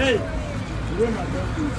Hey, where my dog is?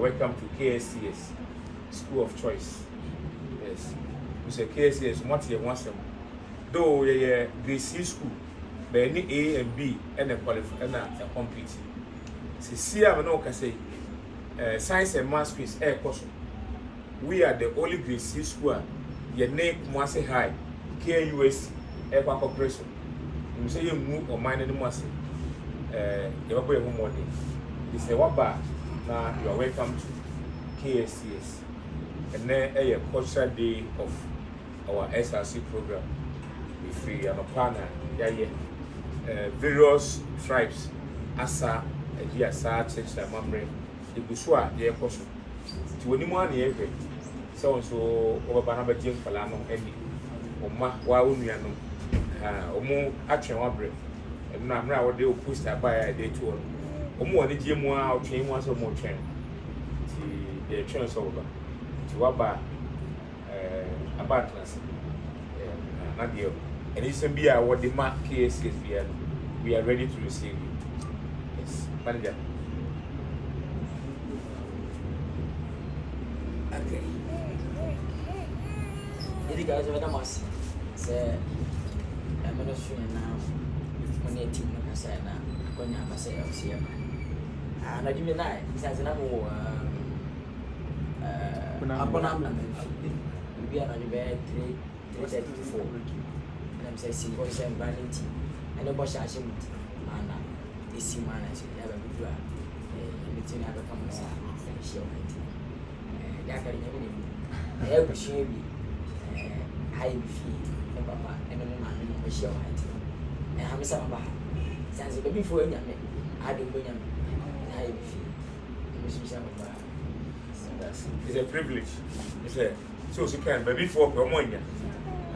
Welcome to KSTS, School of Choice. Yes, we say KSTS, what you want them. Though grade C school, but any A and B and a qualify and a complete. See, I know can say science and math quiz air course. We are the only grade C school. Your name Kumasi High, KUS Air Corporation. You say you move or mine anymore. You're going home one day. It's a wabba. Now you are welcome to KSTS, and then a cultural day of our SRC program. If we are a partner, various tribes, Asa, Asa, Church, and Mamre, the Bushwa, the Apostle. To anyone here, so over Banaba Jim Falano, Eddie, or Ma, Wawuniano, or more action wabre, and now they will push that by a day to more the gym one train once or more train. The trains over to about us. Not you. And it's a be our the mark case is we are ready to receive you. Yes, manager. Okay. You guys are the most say I'm not sure now. When you think you can say now, when you must say, I'll see you. And I give you that. He says, I'm we are on the bed 334. And I'm saying, single and vanity. And the boss has him, man. This man has never been dry. And between other comments, and show it. That can be every shame. High fee, and papa, and a man in the show it. And I'm some about since the before I don't bring him. High fee. And Mrs. Shabba. It's a privilege. It's a so you can maybe for Promonia.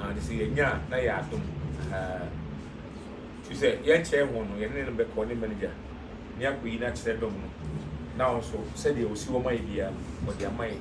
And you see, yeah, now you have to. You say, young chairman, you're not a calling manager. Near Queen, that's the dome. Now, so said you will see what my idea, what their mind.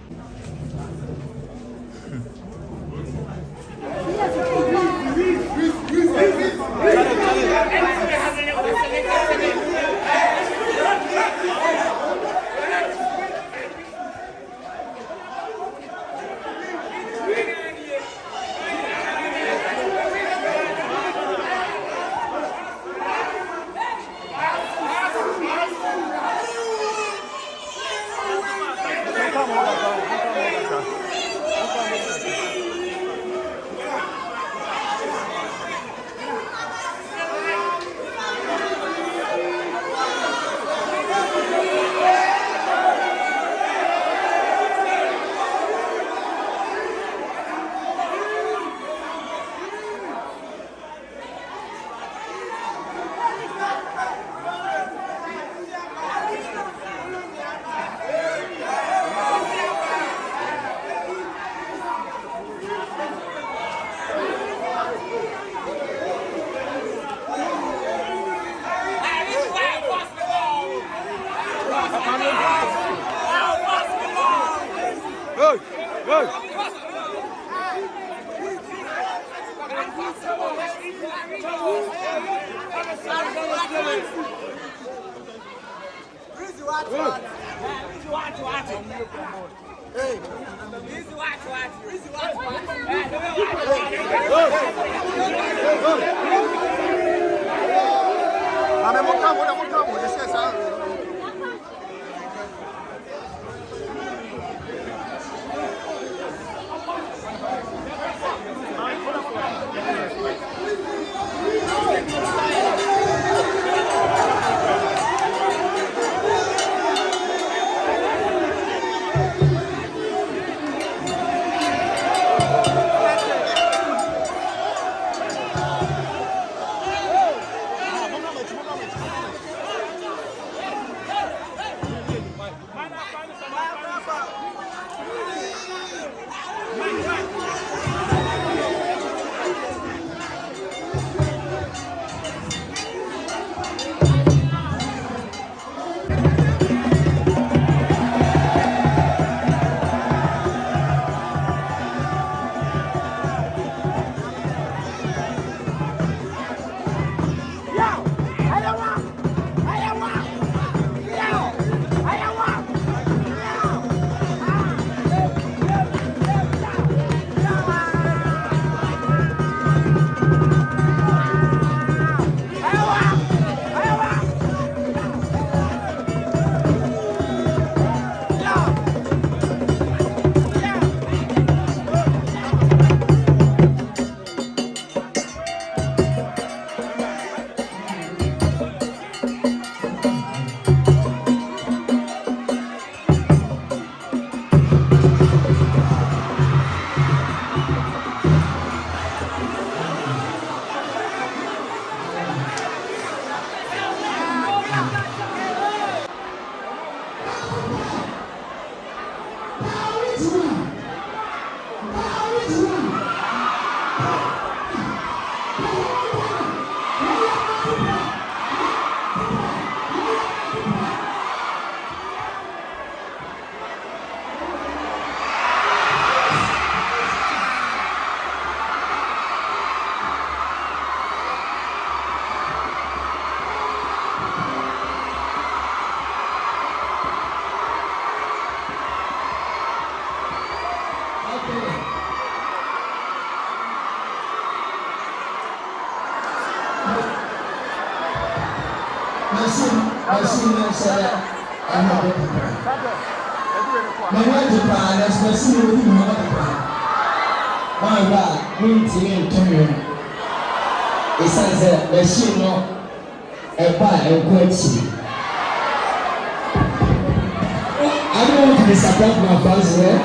I don't want to disappoint my fans here.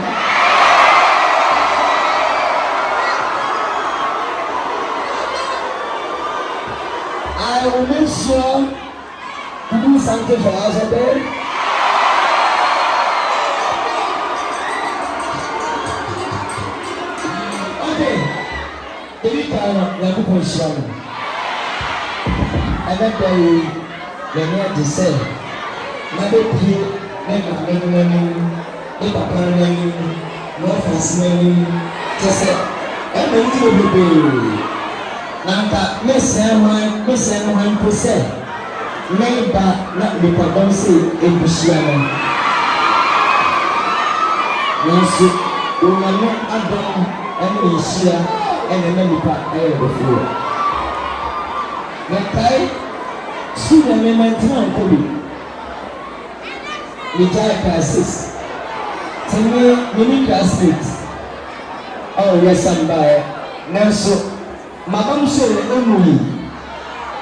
I will make sure to do something for us, okay? no na ko konhyia no ada dai le ne de se na be pie na ni papa ni no fasini tese e me ni bebe nanka mesen han ko se neiba na de pardon se ebushia no nso onano adom ene ehia ene na nipa before mekai student me maintain ko bi we try classes tini mini classmates oh yes I'm by nso madam so emuli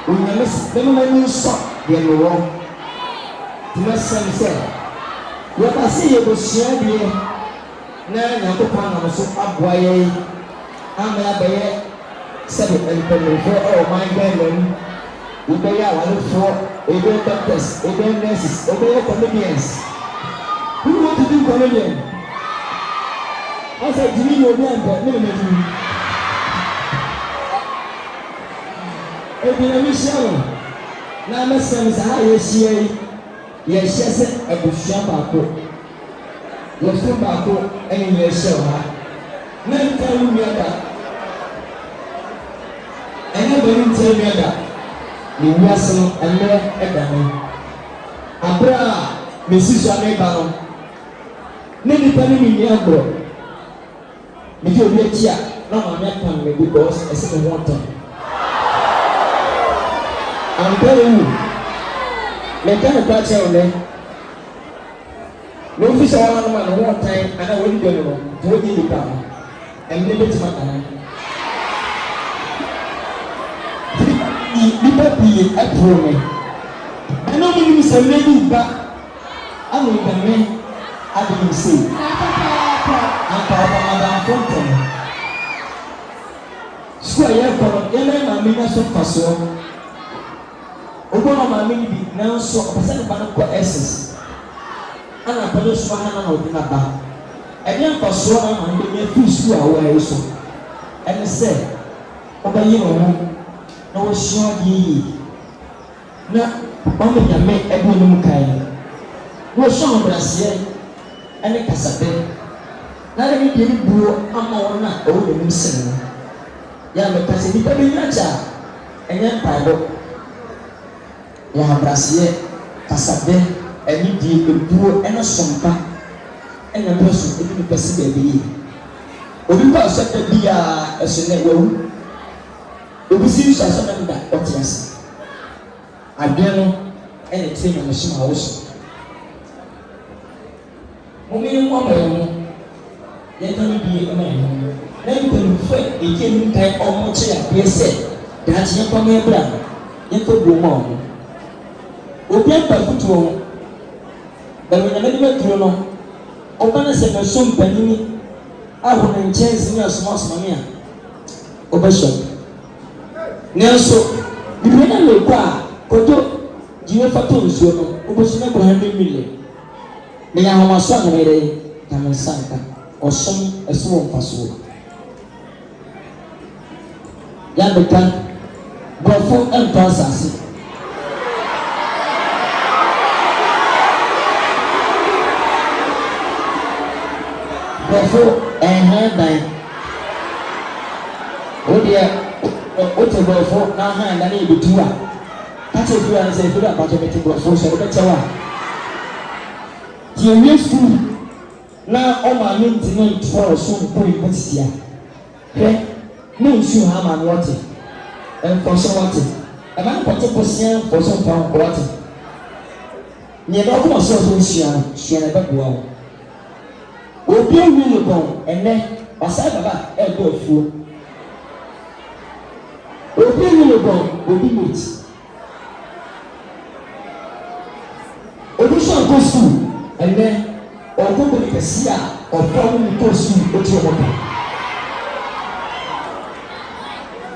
oname se so de no tini sense yo ba se ye bo sia de na nyako pa na so aboaye amla baye sabe elpelfo oh my god ube ya wale for ube doctors ube nurses ube comedians who want to be comedian asa dimi no bi ampa me me dimi ebi na mi shawo na mesem sa ye hie ye hie se abusua baako ye fun baako eni ye hie ha na nka wu mi ada ene be ni nte mi ada ni wiase no ene eda no abra mesi so ame ba no ne ni pani mi ni agro me di obi atia na ma me kan me because ese me want I'm telling you me kan ka che ole no fi so wan ma no want time ana woni do no to di ni ka em ne beti ma kana ni papi apro me ana mo ni se me di ba anu ba me adu se anta ba madam fonten so ya ko ele ma me na so faso obono ma me ni bi na so opasa ni ba no ko SS ana pa no so ha na odi na ba ene faso na ma ni be fi su a wa eso ene se oba yi no na wo shio di na o me nyame ebe no mu kai wo so brasier ene kasabe na le bi ni buo ama wona o wo ni sen ya me kase ni pe ni acha enye paibo ya brasier kasabe eni di buo ene sompa ene boso ebi ni pese be bi obi ba so te bia esene wawu obi si so so na nda otias adeno ene tse nyame shima hawo Mumi mo ba mo ye tan bi e ma ye na yi pelu fe e je ni kai o mo che ya be se da ti ye ko me bra ye ko bo mo obi anta futu o ba lo nyame di metro no o ba na se me so mpanini a ho na chance ni asoma asoma me a o ba so Nelso bi na le kwa kodo jiwe fato nsuo no o bo so na 100 million me ya ho maso na mere ta me sanka osom eso mfaso ya beka bofo Nkansah si bofo dan o dia o te bofo na ha na e bitua ka te biwa se biwa ba te beti bofo so be chewa ti yesu na o ma ni ntine ntoro so ko ipotia he no nsu ha ma no wote en ko so wote e ma ko te posia ko so pa ko wote ni e ba ko so so nsia na ba bua obi wi ni kon ene osai baba e do afuo obi ni le bon obi meet obi so go school ene ogo ko kesia opo ni ko school o ti o mo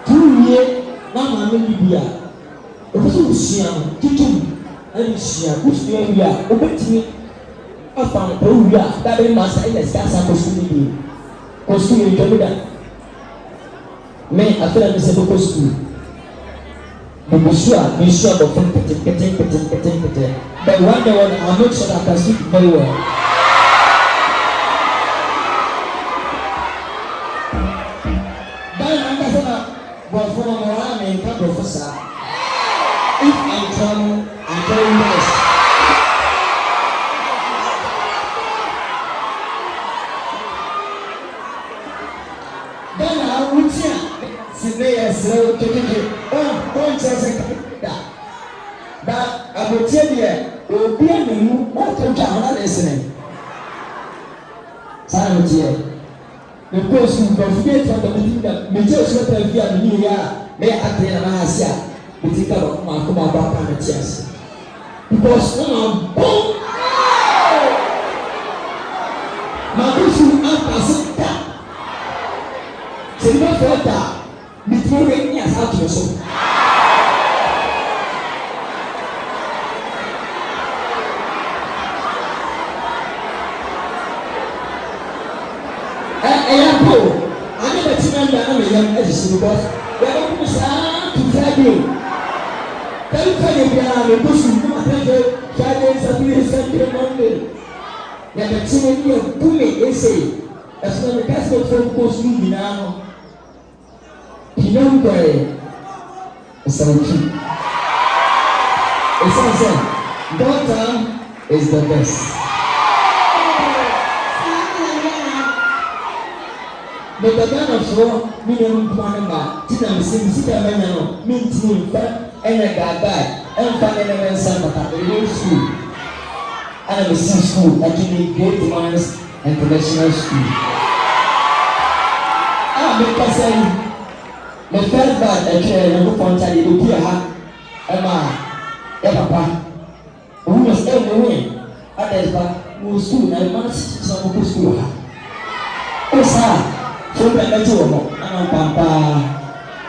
tuye na ma me bibia obi so sia titum ani sia gustu ya wi a obetimi afa o wi a da be ma sa ina ska sa ko school ni ko school ni jomi da Me, I feel like Mr. Boko school. But be sure of getting. But one day I'll make sure that I can speak very well. Then I'm gonna go for a man and come professor. If I'm trouble, I'm very nice. Then I will see. Yes, that I will tell you, will be a new what to count listening. Silent here. The person who forget what the meeting that majors what I fear the new year may attain an Asia, we think about Makuma back and the chest. Because boom, my person up as that. Say no further. Between me as out to so. I never seen a young medicine because we're going to Friday. Tell Friday, we are pushing Friday, Saturday, Sunday, Monday. They're the same of bully, they say. That's not the cast of phone calls you now. You know why it's a key. It's also daughter is the best. But the gun of war, minimum Panama, Tina Sita Manano, means me, and a guy, and Panama and Santa, a real school. And a school, actually great minds and professional school. Because the first bad actually no point I do here Emma papa who was everywhere others but who school na man some school ha o sa so be na ti wo mo ana papa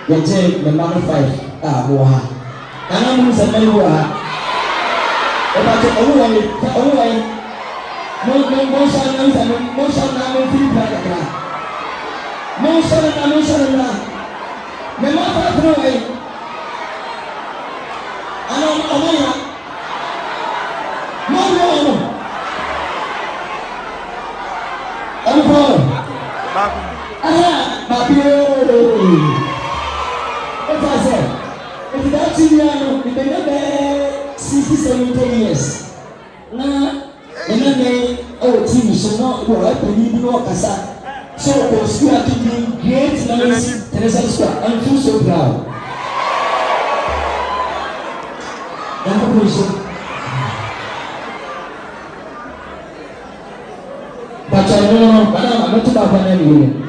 ye je the man 5 wo ha ana mu se na wo ha e ba to owo wa mo sa na mo fi pa ka mo sa na me ma fa pro ai ana amaya mo ano ba bio o fa se if that thing no we be na 60-70 years na ena me o team so no wo ra peni bi no kasa. So, we are to be great learners in the school. I'm so proud. But I know, I'm not about any.